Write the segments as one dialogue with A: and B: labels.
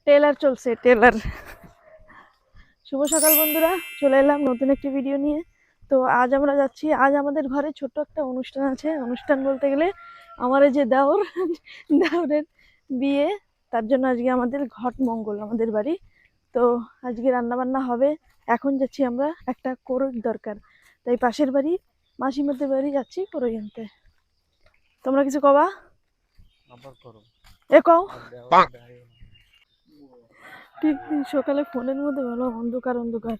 A: Teller চলছে teller. শুভ সকাল বন্ধুরা, চলে এলাম নতুন একটি ভিডিও নিয়ে। তো আজ আমরা যাচ্ছি, আজ আমাদের ঘরে ছোট্ট একটা অনুষ্ঠান আছে। অনুষ্ঠান বলতে গেলে আমার এই যে দেওরের বিয়ে, তার জন্য আজকে আমাদের ঘট মঙ্গল আমাদের বাড়ি। তো আজকে রান্না বান্না হবে। এখন যাচ্ছি আমরা, একটা কোরই দরকার, তাই পাশের বাড়ি মাসিমাদের বাড়ি যাচ্ছি কোরই আনতে। তোমরা কিছু কবা? এ কও। ঠিক সকালে ফোনের মধ্যে ভালো অন্ধকার অন্ধকার,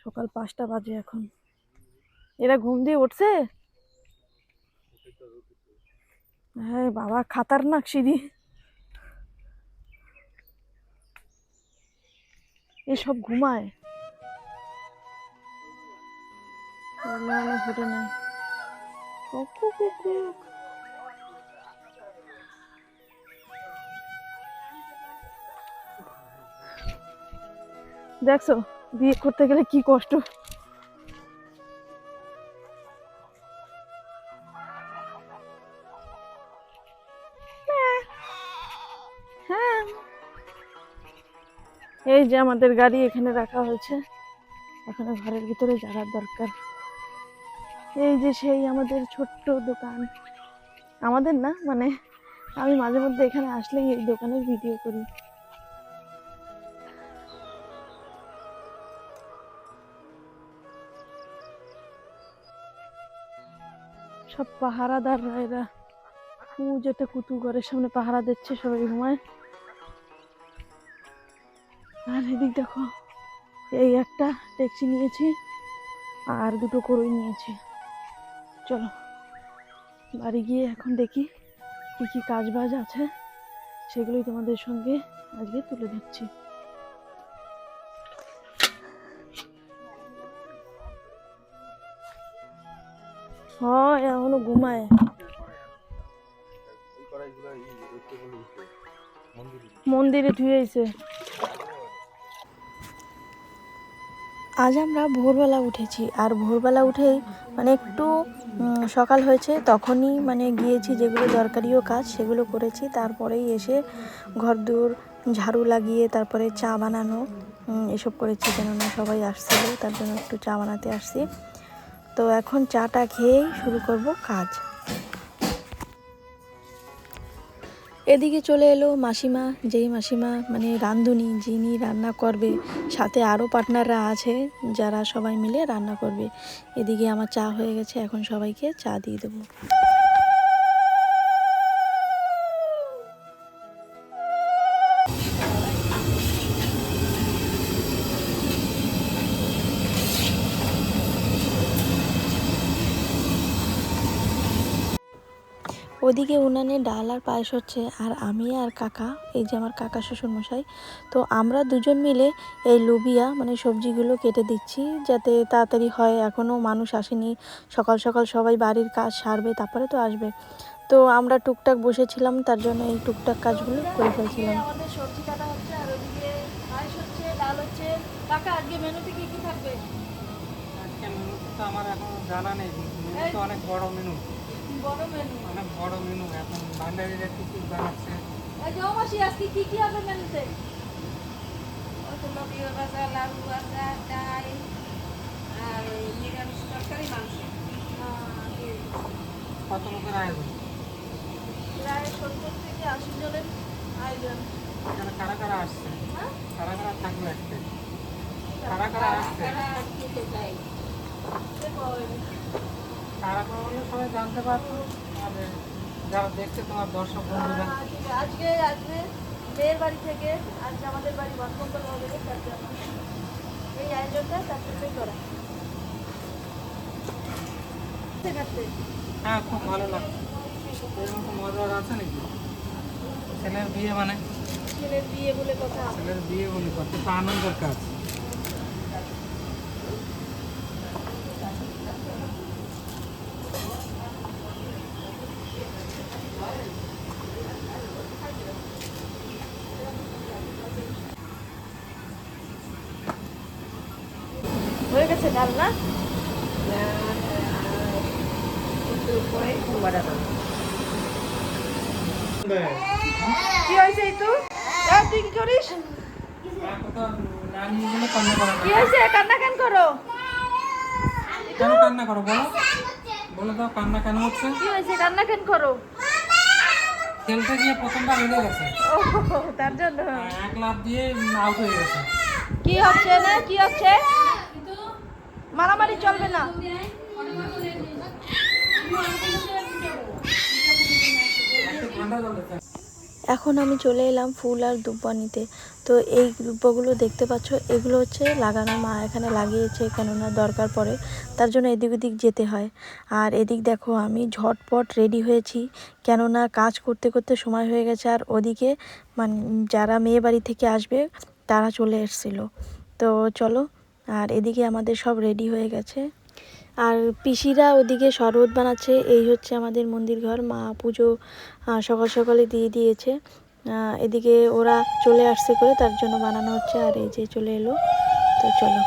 A: সকাল 5টা বাজে এখন। এরা ঘুম দিয়ে উঠছে? হ্যাঁ বাবা, খাতারনাক সিঁড়ি। এসব ঘুমায় ফুটে নাই। দেখছো বিয়ে করতে গেলে কি কষ্ট। হ্যাঁ, এই যে আমাদের গাড়ি এখানে রাখা হয়েছে, এখানে ঘরের ভিতরে যাওয়ার দরকার। এই যে সেই আমাদের ছোট্ট দোকান, আমাদের না মানে আমি মাঝে মধ্যে এখানে আসলেই এই দোকানের ভিডিও করি। সব পাহারাদাররা এরা, যেটা কুতু ঘরের সামনে পাহারা দিচ্ছে, সবাই ঘুমায়। আর এদিক দেখো, এই একটা ট্যাক্সি নিয়েছি আর দুটো কোরই নিয়েছি। চলো বাড়ি গিয়ে এখন দেখি কি কি কাজ বাজ আছে, সেগুলোই তোমাদের সঙ্গে আজকে তুলে ধরছি। হ্যাঁ এখনো ঘুমায়, মন্দিরে ধুয়েছে। আজ আমরা ভোরবেলা উঠেছি, আর ভোরবেলা উঠেই মানে একটু সকাল হয়েছে তখনই মানে গিয়েছি, যেগুলো দরকারিও কাজ সেগুলো করেছি। তারপরেই এসে ঘরদোর ঝাড়ু লাগিয়ে তারপরে চা বানানো এসব করেছি, কেননা সবাই আসছিল তার জন্য একটু চা বানাতে আসছি। তো এখন চাটা খেয়েই শুরু করব কাজ। এদিকে চলে এলো মাসিমা, যেই মাসিমা মানে রাঁধুনি, যিনি রান্না করবে, সাথে আরও পার্টনাররা আছে যারা সবাই মিলে রান্না করবে। এদিকে আমার চা হয়ে গেছে, এখন সবাইকে চা দিয়ে দেবো। ওদিকে উনানে ডাল আর পায়েস হচ্ছে, আর আমি আর কাকা, এই যে আমার কাকা শ্বশুরমশাই, তো আমরা দুজন মিলে এই লোবিয়া মানে সবজিগুলো কেটে দিচ্ছি যাতে তাড়াতাড়ি হয়। এখনও মানুষ আসেনি, সকাল সকাল সবাই বাড়ির কাজ সারবে তারপরে তো আসবে। তো আমরা টুকটাক বসেছিলাম, তার জন্য এই টুকটাক কাজগুলো করে ফেলছিলাম। আমাদের সবজি কাটা হচ্ছে আর ওদিকে পায়েস হচ্ছে, ডাল হচ্ছে। কাকা আজকে মেনুতে কি কি থাকবে?
B: আজকে মেনু তো আমার এখন জানা নেই, মেনু তো অনেক বড় মেনু, অনেক বড় মেনু। এখন ভান্ডারিরা কিছু বানাচ্ছে।
A: এই যে মাসি আজকে কি কি হবে মেনুতে?
C: লবিও ভাজা, লাউ ভাজা, ডাল আর নিরামিষ তরকারি, মাংস।
B: কত লোকের আয়োজন?
A: প্রায় 70 থেকে 80 জনের আয়োজন।
B: এখানে কারা কারা আসছে? কারা কারা থাকবে আজকে? কারা কারা আসছে?
C: খেতে চাই।
B: কারা কারা বললে সবাই জানতে পারতো, আর যারা দেখছে তোমার দর্শক বন্ধুরা।
A: আজকে আসবে মেয়ের বাড়ি থেকে, আজকে আমাদের বাড়ি বনকম্বল হবে, তার জন্য এই আয়োজনটা তার জন্যই করা।
B: হ্যাঁ খুব ভালো লাগছে। এরকম তো মজার আছে নাকি? ছেলের বিয়ে মানে
A: ছেলের বিয়ে বলে কথা,
B: ছেলের বিয়ে বলে কথা, তো আনন্দের কাজ।
A: হয়ে গেছে ডাল না? কি হয়েছে? এই তো তুই কি করিস?
B: কোথাও না নিয়ে গেলে কান্না করা
A: কি হয়েছে? কান্না কেন করো?
B: কেন কান্না করো বলো, বলে দাও কান্না কেন হচ্ছে?
A: কি হয়েছে? কান্না কেন করো?
B: খেলতে গিয়ে প্রথমবার হেরে গেছে,
A: ও তার জন্য।
B: এক লাফ দিয়ে আউট হয়ে গেছে।
A: কি হচ্ছে না? কি হচ্ছে? মারামারি চলবে না।
B: একটু ঠান্ডা জল দিতে।
A: এখন আমি চলে এলাম ফুল আর দুব্বা নিতে। তো এই দুব্বাগুলো দেখতে পাচ্ছ, এগুলো হচ্ছে লাগানো, মা এখানে লাগিয়েছে, কেননা দরকার পড়ে, তার জন্য এদিক ওদিক যেতে হয়। আর এদিক দেখো আমি ঝটপট রেডি হয়েছি, কেননা কাজ করতে করতে সময় হয়ে গেছে। আর ওদিকে মানে যারা মেয়ে বাড়ি থেকে আসবে তারা চলে এসেছিল। তো চলো, আর এদিকে আমাদের সব রেডি হয়ে গেছে। আর পিসিরা ওদিকে শরবত বানাচ্ছে। এই হচ্ছে আমাদের মন্দির ঘর, মা পুজো সকাল সকালে দিয়ে দিয়েছে। এদিকে ওরা চলে আসছে করে, তার জন্য বানানো হচ্ছে। আর এই যে চলে এলো, তো চলো।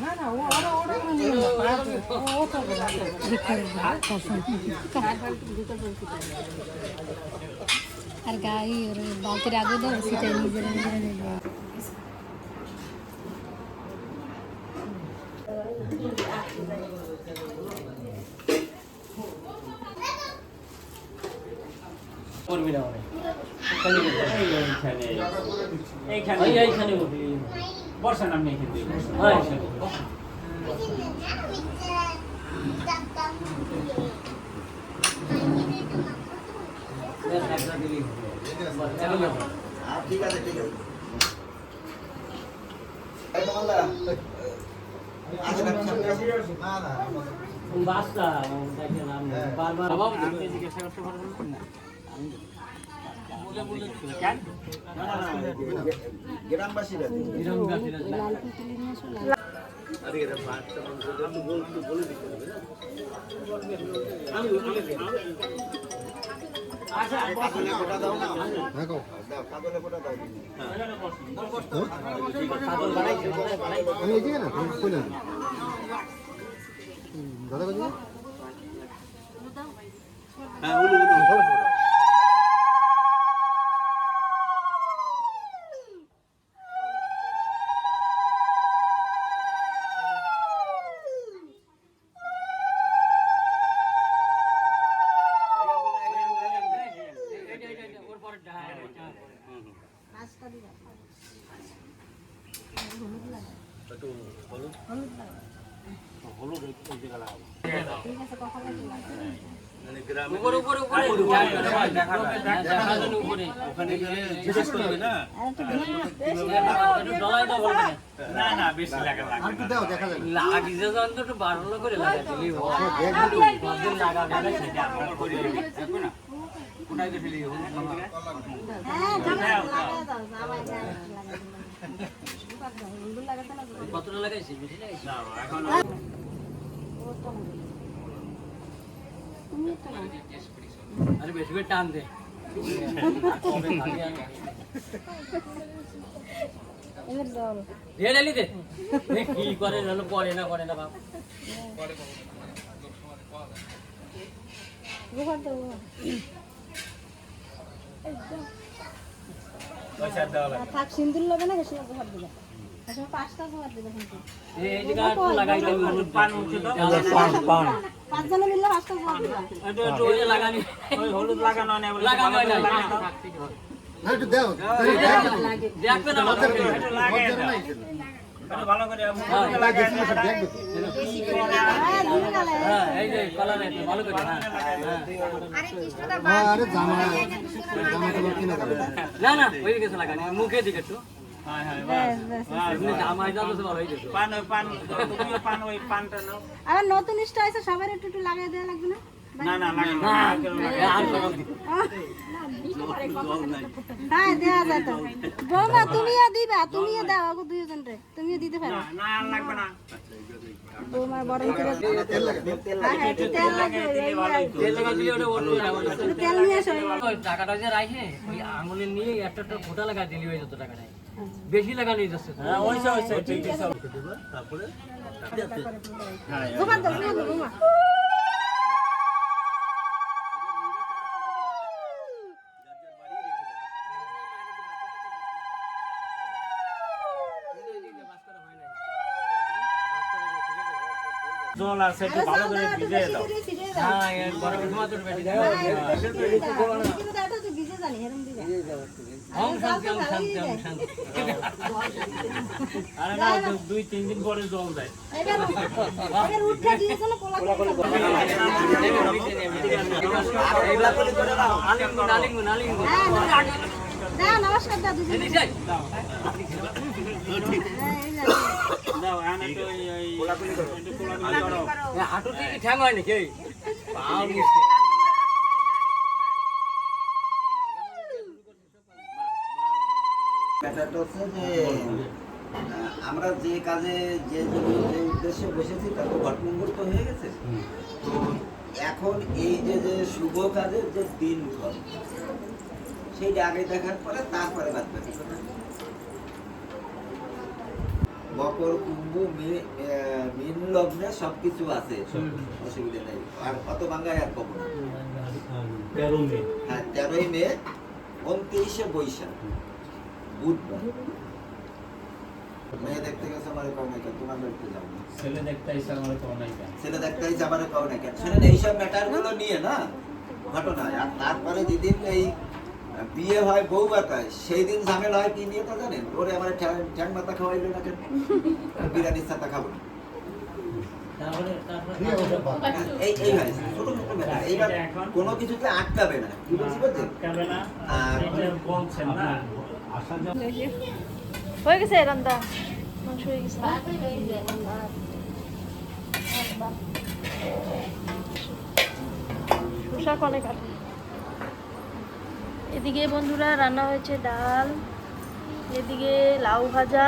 B: না না ওরা নিয়ে নাও, ও তো
C: আর গাড়ি ওর বালতির আগে দাও, সেটাই নিজেরা নিজেরা নেবে।
D: করবি না মানে এইখানে বর্ষা নাম নেই কিন্তু
E: ঠিক আছে ঠিক আছে
D: বাসটা বারবার জিজ্ঞাসা করতে পারবেন না।
E: গ্রামবাসীরা
D: কতটা লাগাইছি বেশি লাগাইছি আরে বেশি করে টান দে ঢেলে নিতে কি করে জানো, করে না বাপ
C: থাক সিন্দুর লাগে না, বেশি উপহার দিবে। আসলে 5টা উপহার দিবে কিন্তু।
D: এই জায়গা লাগাইতে পান উঠছে তো পান
C: 5 জনে মিলে 5টা উপহার দিবে।
D: একটু ওই লাগানি ওই হলুদ লাগানো না বলে লাগানো না
E: না একটু দাও
D: দেখবে না
B: একটু লাগাই দাও, একটু ভালো করে লাগাই দাও।
C: হ্যাঁ দিবে গেলে।
D: হ্যাঁ এই যে কলার একটু ভালো করে হ্যাঁ
C: আরে কৃষ্ণটা
E: আরে জামা তো কিনে দেবে
D: না না ওই দিকে লাগানি মুখে দিকে একটু
C: বেশ বেশ।
D: এমনি জামাই দাও তো ভালো হয়ে যেত
B: পান তুমিও পান ওই পানটা নাও।
C: আরে নতুন স্টাইল আছে, সবার একটু একটু লাগিয়ে দেওয়া লাগবে না?
B: না না লাগে না,
D: আর করো
C: হ্যাঁ দেওয়া যায় তো। বৌমা তুমিও দিবা, তুমিও দাও আগো দুইজন রে, তুমিও দিতে পারো।
B: না আর লাগবে না।
C: বৌমা বরণ করে
E: তেল লাগে
C: হ্যাঁ হ্যাঁ একটু তেল লাগবে।
D: তেল লাগা দিলে ওটা অন্য
C: তেল নিয়ে এসো।
D: ওই টাকাটা যে রাখে ওই আঙুলে নিয়ে একটা ফোঁটা লাগা দিলি হয়ে যেত টাকাটা বেশি লাগানো যাচ্ছে হ্যাঁ ওই সব
E: তারপরে
C: বোমা দাও বোমা
D: জল আছে একটু ভালো করে ভিজে দাও হ্যাঁ এর গরম তোমাদের বেশি দাও
C: ভিজে জানি হেরম দিবা
D: ওম শান্তি আরে না 2-3 দিন পরে জল দেয়
C: এবার উঠে দিয়েছ না কোলা
D: নালিঙ্গু
C: না নমস্কার দাদু
D: দাও আনে তো এই হাঁটু থেকে ঠ্যাং হয় নাকি পাও নিচ্ছে
E: ব্যাপারটা হচ্ছে যে আমরা যে কাজে যে উদ্দেশ্যে বসেছি তার তো ঘটমঙ্গল তো হয়ে গেছে। তো এখন এই যে যে শুভ কাজের যে দিন সেইটা আগে দেখার পরে তারপরে বাদ বাকি কথা। মকর কুম্ভ মীন লগ্নে সবকিছু আছে, অসুবিধা নেই। আর কত বাংলায় আর কখন? হ্যাঁ 13ই মে 29শে বৈশাখ বুধবার। মেয়ে দেখতে গেছে আমার কও নাই কেন? তোমার দেখতে যাও না।
D: ছেলে দেখতে এসে আমার কও নাই কেন?
E: ছেলে দেখতে গেছে আমার কও নাই কেন? শুনেন এইসব ম্যাটারগুলো নিয়ে না ঘটনা। আর তারপরে যেদিন এই বিয়ে হয় বউ বাতায় সেই দিন ঝামেলা হয় কি নিয়ে তা জানেন? ওরে আমার ঠ্যাং মাথা খাওয়াইলো না কেন? বিরিয়ানির সাথা খাবো না। এই ভাই ছোট ছোট ম্যাটার এইবার কোনো কিছুতে আটকাবে না। কি বলছি বলছেন?
D: আটকাবে না
E: আর
D: এটা বলছেন না আশা
A: হয়ে গেছে রান্না, মাংস হয়ে গেছে। পোশাক অনেক আছে। এদিকে বন্ধুরা রান্না হয়েছে ডাল, এদিকে লাউ ভাজা,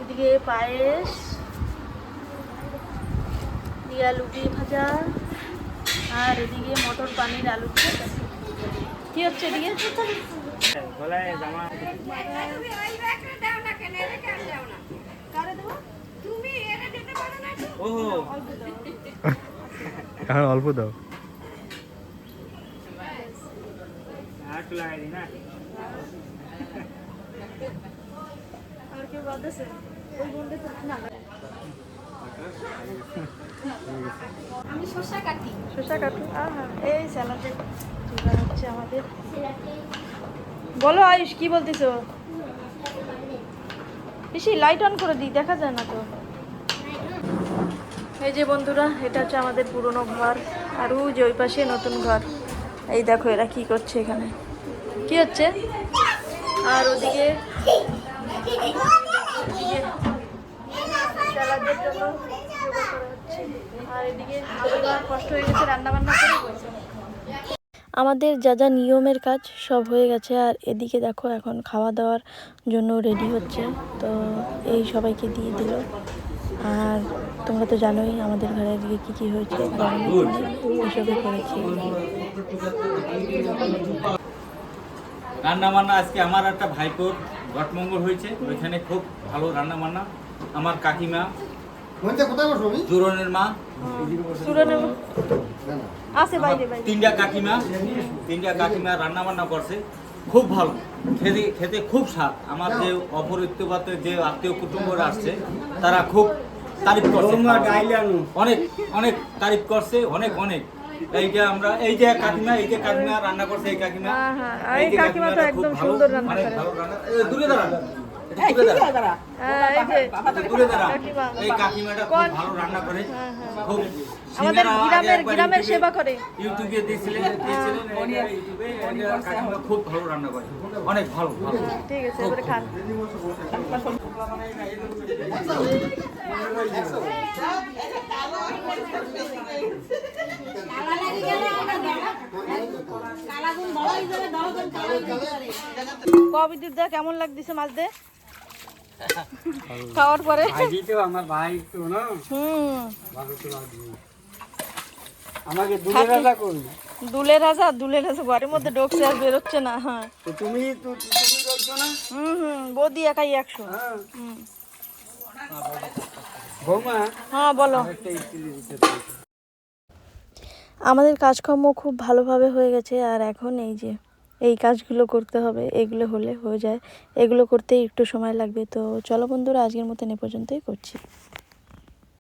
A: এদিকে পায়েস, এদিকে লুটি ভাজা, আর এদিকে মটর পানির আলু। কি হচ্ছে এদিকে?
D: গলায় জামা ও
B: এখন অল্প দাও।
D: হাত লাগাই দি না
A: আর কেউ বাদ আছে? ওই বন্ধে তো না।
C: আমি শসা কাটি
A: শসা কাটু। আহা, এই স্যালাডের চিকেন হচ্ছে আমাদের। বলো আয়ুষ, কি বলতেছো? বেশি লাইট অন করে দিই, দেখা যায় না তো। এই যে বন্ধুরা, এটা হচ্ছে আমাদের পুরনো ঘর, আর ওই যে ওই পাশে নতুন ঘর। এই দেখো এরা কি করছে এখানে, কি হচ্ছে। আর ওদিকে স্যালাডের জন্য জোগাড় করা হচ্ছে। আর এদিকে আমার কষ্ট হয়ে গেছে রান্না বান্না করে। আমাদের যা যা নিয়মের কাজ সব হয়ে গেছে, আর এদিকে দেখো এখন খাওয়া দাওয়ার জন্য রেডি হচ্ছে। তো এই সবাইকে দিয়ে দিল। আর তোমরা তো জানোই আমাদের ঘরে এদিকে কী কী হয়েছে, এসবই করেছি।
D: রান্না বান্না আজকে আমার একটা ভাইপোর ঘটমঙ্গল হয়েছে, ওইখানে খুব ভালো রান্না বান্না। আমার কাকিমা জোরনের মা,
A: আছে বাইরে বাইরে
D: তিনটা কাকিমা রান্না বান্না করছে, খুব ভালো। খেতে খুব স্বাদ। আমার যে অপরিত্যবাতে যে আত্মীয় কুটুম্বরা আসছে তারা খুব তারিফ করছে, অনেক অনেক তারিফ করছে, অনেক অনেক। এই যে কাকিমা রান্না করছে, এই কাকিমা
A: এই কাকিমা তো একদম সুন্দর রান্না করে।
D: দূরে দাঁড়া, এই কাকিমাটা খুব ভালো রান্না করে, খুব
A: আমাদের গ্রামের সেবা করে।
D: ইউটিউবে দিয়েছিলেন ইউটিউবে, কাকিমা খুব ভালো রান্না করে, অনেক ভালো।
A: ঠিক আছে, এবারে খান। কবিদের দা কেমন লাগতেছে মাছ দে খাওয়ার পরে?
B: আমার ভাই তো না আমাকে
A: দুলের রাজা ঘরের মধ্যে ঢুকছে আর বেরোচ্ছে না। হ্যাঁ
B: তুমি বলছো না?
A: বৌদি একাই 100।
B: হ্যাঁ।
A: হুম।
B: বৌমা
A: হ্যাঁ বলো।
B: একটা ইডলি দিতে বলছো।
A: আমাদের কাজকর্ম খুব ভালোভাবে হয়ে গেছে, আর এখন এই যে এই কাজগুলো করতে হবে, এগুলো হলে হয়ে যায়, এগুলো করতেই একটু সময় লাগবে। তো চলো বন্ধুরা, আজকের মতন এ পর্যন্তই করছি।